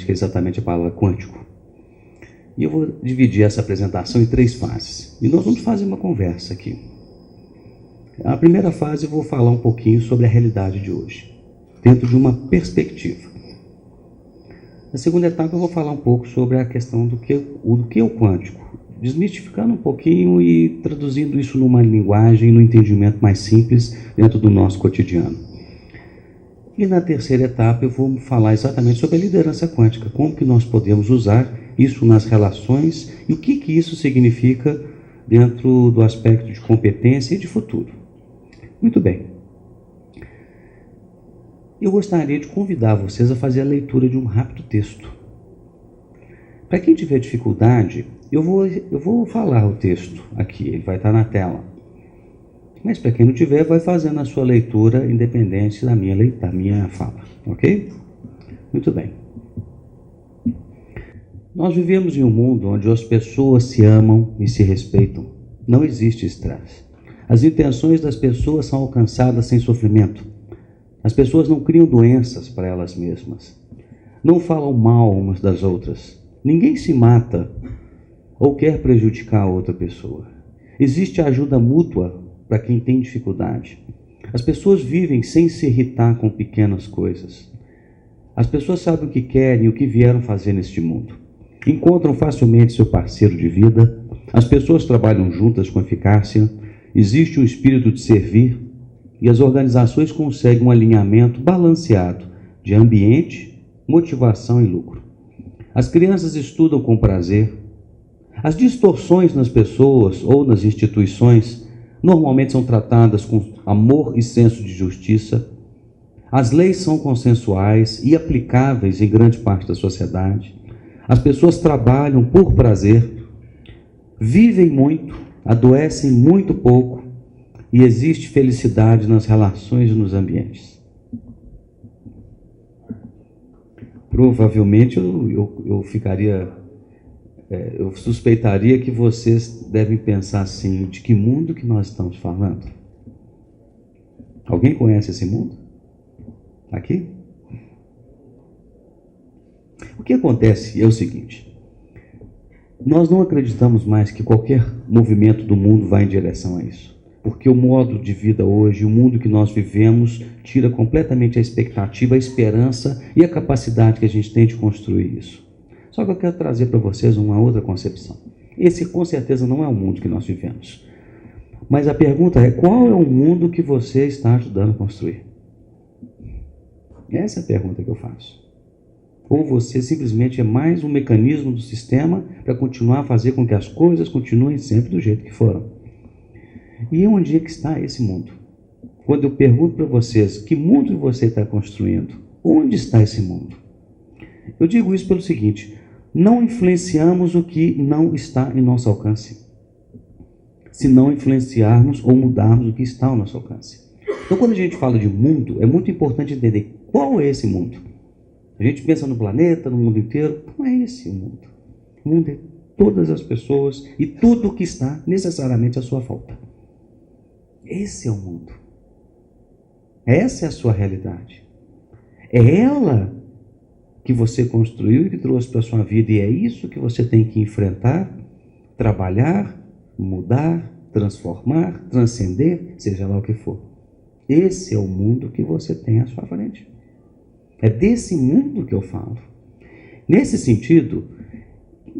quântica, exatamente a palavra quântico. E eu vou dividir essa apresentação em 3 fases. E nós vamos fazer uma conversa aqui. A primeira fase eu vou falar um pouquinho sobre a realidade de hoje, dentro de uma perspectiva. Na segunda etapa eu vou falar um pouco sobre a questão do que é o quântico, desmistificando um pouquinho e traduzindo isso numa linguagem, num entendimento mais simples dentro do nosso cotidiano. E na terceira etapa eu vou falar exatamente sobre a liderança quântica, como que nós podemos usar isso nas relações e o que isso significa dentro do aspecto de competência e de futuro. Muito bem. Eu gostaria de convidar vocês a fazer a leitura de um rápido texto. Para quem tiver dificuldade, eu vou falar o texto aqui, ele vai estar na tela. Mas para quem não tiver, vai fazendo a sua leitura independente da minha fala, ok? Muito bem. Nós vivemos em um mundo onde as pessoas se amam e se respeitam. Não existe estresse. As intenções das pessoas são alcançadas sem sofrimento. As pessoas não criam doenças para elas mesmas. Não falam mal umas das outras. Ninguém se mata ou quer prejudicar a outra pessoa. Existe ajuda mútua para quem tem dificuldade. As pessoas vivem sem se irritar com pequenas coisas. As pessoas sabem o que querem e o que vieram fazer neste mundo. Encontram facilmente seu parceiro de vida. As pessoas trabalham juntas com eficácia. Existe um espírito de servir e as organizações conseguem um alinhamento balanceado de ambiente, motivação e lucro. As crianças estudam com prazer. As distorções nas pessoas ou nas instituições normalmente são tratadas com amor e senso de justiça. As leis são consensuais e aplicáveis em grande parte da sociedade. As pessoas trabalham por prazer, vivem muito, adoecem muito pouco e existe felicidade nas relações e nos ambientes. Provavelmente eu suspeitaria que vocês devem pensar assim, de que mundo que nós estamos falando? Alguém conhece esse mundo? Aqui? O que acontece é o seguinte: nós não acreditamos mais que qualquer movimento do mundo vai em direção a isso. Porque o modo de vida hoje, o mundo que nós vivemos, tira completamente a expectativa, a esperança e a capacidade que a gente tem de construir isso. Só que eu quero trazer para vocês uma outra concepção. Esse, com certeza, não é o mundo que nós vivemos. Mas a pergunta é, qual é o mundo que você está ajudando a construir? Essa é a pergunta que eu faço. Ou você simplesmente é mais um mecanismo do sistema para continuar a fazer com que as coisas continuem sempre do jeito que foram. E onde é que está esse mundo? Quando eu pergunto para vocês, que mundo você está construindo? Onde está esse mundo? Eu digo isso pelo seguinte: não influenciamos o que não está em nosso alcance, se não influenciarmos ou mudarmos o que está ao nosso alcance. Então, quando a gente fala de mundo, é muito importante entender qual é esse mundo. A gente pensa no planeta, no mundo inteiro. Não é esse o mundo. O mundo é todas as pessoas e tudo o que está necessariamente à sua volta. Esse é o mundo. Essa é a sua realidade. É ela que você construiu e que trouxe para a sua vida. E é isso que você tem que enfrentar, trabalhar, mudar, transformar, transcender, seja lá o que for. Esse é o mundo que você tem à sua frente. É desse mundo que eu falo. Nesse sentido,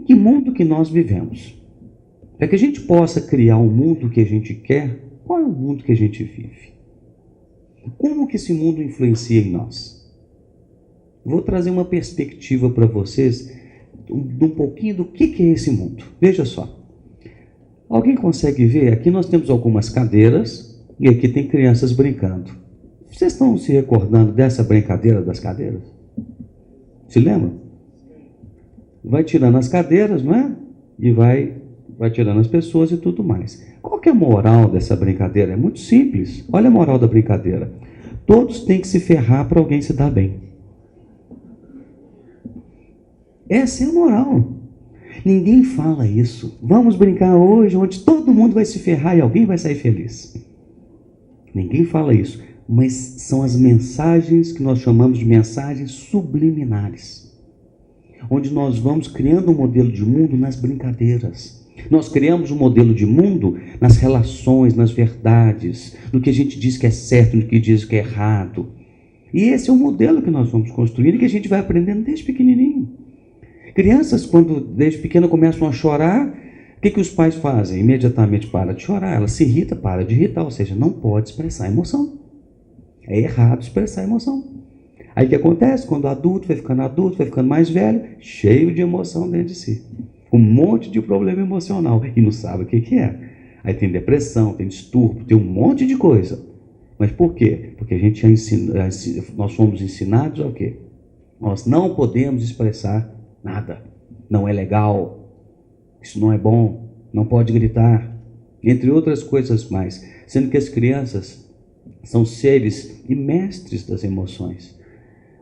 que mundo que nós vivemos? Para que a gente possa criar um mundo que a gente quer, qual é o mundo que a gente vive? Como que esse mundo influencia em nós? Vou trazer uma perspectiva para vocês de um pouquinho do que é esse mundo. Veja só. Alguém consegue ver? Aqui nós temos algumas cadeiras e aqui tem crianças brincando. Vocês estão se recordando dessa brincadeira das cadeiras? Se lembram? Vai tirando as cadeiras, não é? E vai tirando as pessoas e tudo mais. Qual que é a moral dessa brincadeira? É muito simples. Olha a moral da brincadeira. Todos têm que se ferrar para alguém se dar bem. Essa é a moral. Ninguém fala isso. Vamos brincar hoje onde todo mundo vai se ferrar e alguém vai sair feliz. Ninguém fala isso. Mas são as mensagens que nós chamamos de mensagens subliminares. onde nós vamos criando um modelo de mundo nas brincadeiras. Nós criamos um modelo de mundo nas relações, nas verdades, no que a gente diz que é certo, no que diz que é errado. E esse é o modelo que nós vamos construindo e que a gente vai aprendendo desde pequenininho. Crianças, quando desde pequena começam a chorar, o que os pais fazem? Imediatamente para de chorar, ela se irrita, para de irritar, ou seja, não pode expressar emoção. É errado expressar emoção. Aí o que acontece? Quando o adulto, vai ficando mais velho, cheio de emoção dentro de si. Um monte de problema emocional e não sabe o que é. Aí tem depressão, tem distúrbio, tem um monte de coisa. Mas por quê? Porque a gente nós somos ensinados ao quê? Nós não podemos expressar nada. Não é legal. Isso não é bom. Não pode gritar. Entre outras coisas mais. Sendo que as crianças são seres e mestres das emoções.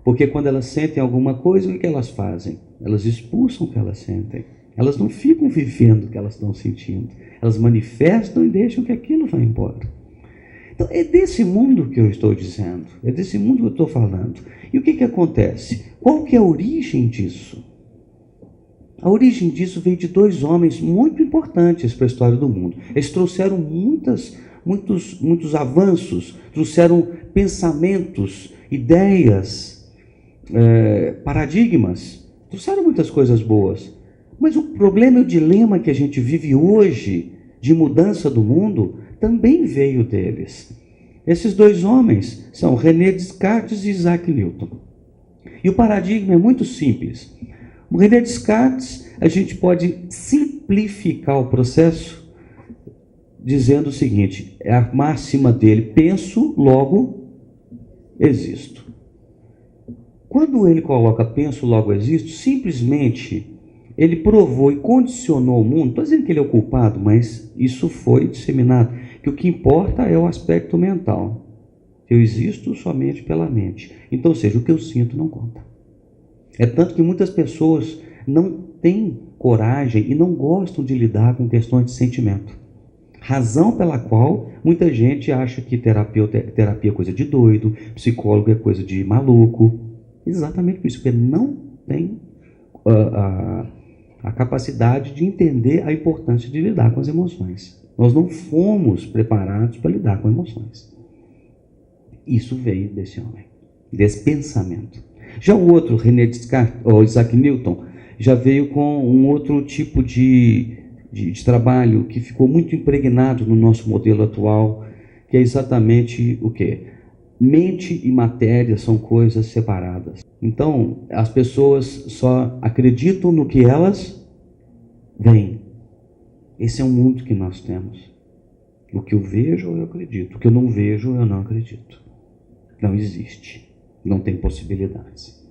Porque quando elas sentem alguma coisa, o que elas fazem? Elas expulsam o que elas sentem. Elas não ficam vivendo o que elas estão sentindo. Elas manifestam e deixam que aquilo vá embora. Então, é desse mundo que eu estou dizendo. É desse mundo que eu estou falando. E o que acontece? Qual que é a origem disso? A origem disso veio de dois homens muito importantes para a história do mundo. Eles trouxeram muitos avanços, trouxeram pensamentos, ideias, paradigmas, trouxeram muitas coisas boas. Mas o problema e o dilema que a gente vive hoje, de mudança do mundo, também veio deles. Esses dois homens são René Descartes e Isaac Newton. E o paradigma é muito simples. O René Descartes, a gente pode simplificar o processo dizendo o seguinte, é a máxima dele, penso, logo existo. Quando ele coloca penso, logo existo, simplesmente ele provou e condicionou o mundo. Não estou dizendo que ele é o culpado, mas isso foi disseminado, que o que importa é o aspecto mental. Eu existo somente pela mente. Então, ou seja, o que eu sinto não conta. É tanto que muitas pessoas não têm coragem e não gostam de lidar com questões de sentimento. Razão pela qual muita gente acha que terapia é coisa de doido, psicólogo é coisa de maluco. Exatamente por isso, porque não tem a capacidade de entender a importância de lidar com as emoções. Nós não fomos preparados para lidar com emoções. Isso veio desse homem, desse pensamento. Já o outro, René Descartes, ou Isaac Newton, já veio com um outro tipo de trabalho que ficou muito impregnado no nosso modelo atual, que é exatamente o quê? Mente e matéria são coisas separadas. Então, as pessoas só acreditam no que elas veem. Esse é o mundo que nós temos. O que eu vejo, eu acredito. O que eu não vejo, eu não acredito. Não existe. Não tem possibilidades.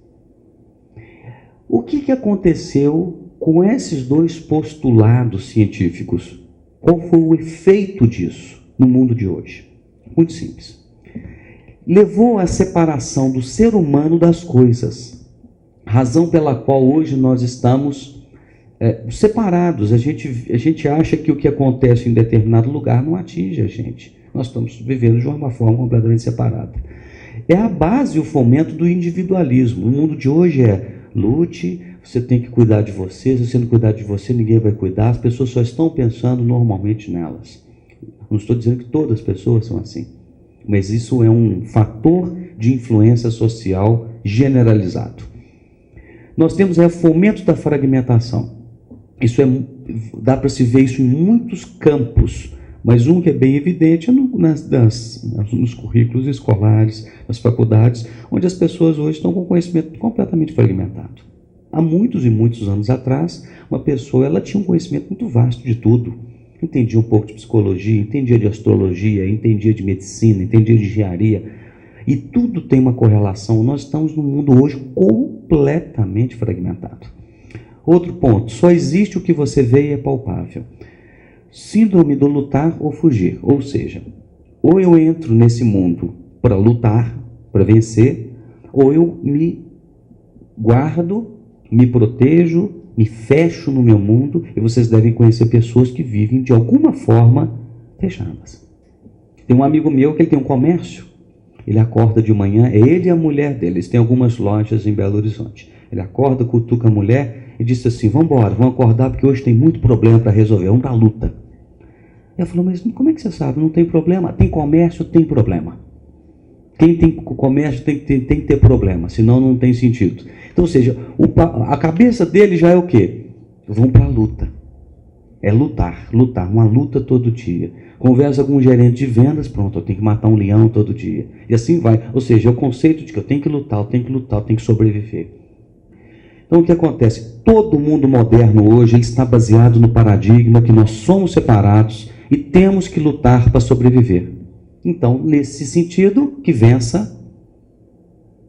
O que aconteceu com esses dois postulados científicos? Qual foi o efeito disso no mundo de hoje? Muito simples. Levou à separação do ser humano das coisas. Razão pela qual hoje nós estamos separados. A gente acha que o que acontece em determinado lugar não atinge a gente. Nós estamos vivendo de uma forma completamente separada. É a base e o fomento do individualismo. O mundo de hoje é lute, você tem que cuidar de você, se você não cuidar de você, ninguém vai cuidar. As pessoas só estão pensando normalmente nelas. Não estou dizendo que todas as pessoas são assim, mas isso é um fator de influência social generalizado. Nós temos o fomento da fragmentação. Dá para se ver isso em muitos campos, mas um que é bem evidente é nos currículos escolares, nas faculdades, onde as pessoas hoje estão com conhecimento completamente fragmentado. Há muitos e muitos anos atrás, uma pessoa ela tinha um conhecimento muito vasto de tudo. Entendia um pouco de psicologia, entendia de astrologia, entendia de medicina, entendia de engenharia. E tudo tem uma correlação. Nós estamos num mundo hoje completamente fragmentado. Outro ponto, só existe o que você vê e é palpável. Síndrome do lutar ou fugir. Ou seja, ou eu entro nesse mundo para lutar, para vencer, ou eu me guardo, me protejo, me fecho no meu mundo, e vocês devem conhecer pessoas que vivem de alguma forma fechadas. Tem um amigo meu que ele tem um comércio, ele acorda de manhã, é ele e a mulher dele, eles têm algumas lojas em Belo Horizonte. Ele acorda, cutuca a mulher e diz assim: vamos embora, vamos acordar porque hoje tem muito problema para resolver, vamos para a luta. Ela falou: mas como é que você sabe? Não tem problema? Tem comércio, tem problema. Quem tem comércio tem que ter problema, senão não tem sentido. Então, ou seja, a cabeça dele já é o quê? Vamos para a luta. É lutar, uma luta todo dia. Conversa com um gerente de vendas, pronto, eu tenho que matar um leão todo dia. E assim vai. Ou seja, é o conceito de que eu tenho que lutar, eu tenho que sobreviver. Então o que acontece? Todo mundo moderno hoje ele está baseado no paradigma que nós somos separados e temos que lutar para sobreviver. Então, nesse sentido, que vença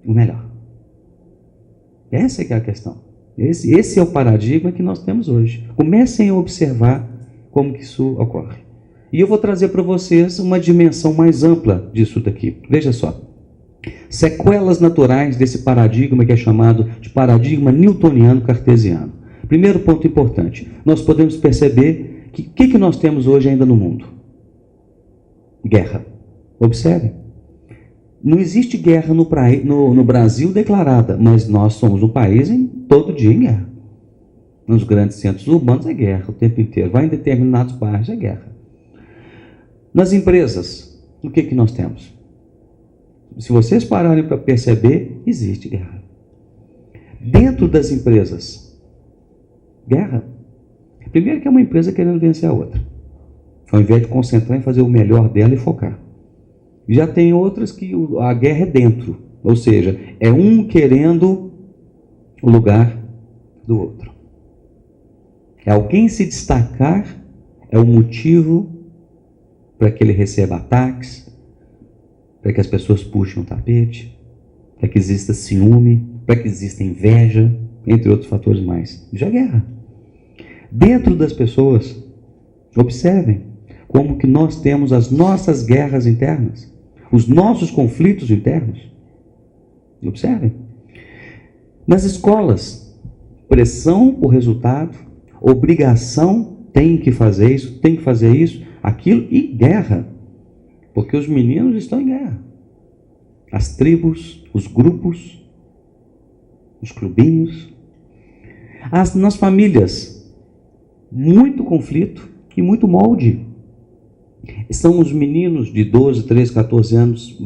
o melhor. Essa é que é a questão. Esse é o paradigma que nós temos hoje. Comecem a observar como que isso ocorre. E eu vou trazer para vocês uma dimensão mais ampla disso daqui. Veja só. Sequelas naturais desse paradigma que é chamado de paradigma newtoniano cartesiano. Primeiro ponto importante. Nós podemos perceber que o que nós temos hoje ainda no mundo? Guerra. Observe. Não existe guerra no Brasil declarada, mas nós somos um país todo dia em guerra. Nos grandes centros urbanos é guerra o tempo inteiro. Vai em determinados bairros é guerra. Nas empresas, o que nós temos? Se vocês pararem para perceber, existe guerra. Dentro das empresas, guerra. Primeiro que é uma empresa querendo vencer a outra, ao invés de concentrar em fazer o melhor dela e focar. Já tem outras que a guerra é dentro, ou seja, é um querendo o lugar do outro. É alguém se destacar, é o motivo para que ele receba ataques, para que as pessoas puxem o tapete, para que exista ciúme, para que exista inveja, entre outros fatores mais. Já é guerra. Dentro das pessoas, observem como que nós temos as nossas guerras internas, os nossos conflitos internos. Observem. Nas escolas, pressão por resultado, obrigação, tem que fazer isso, aquilo, e guerra. Porque os meninos estão em guerra. As tribos, os grupos, os clubinhos. Nas famílias, muito conflito e muito molde. São os meninos de 12, 13, 14 anos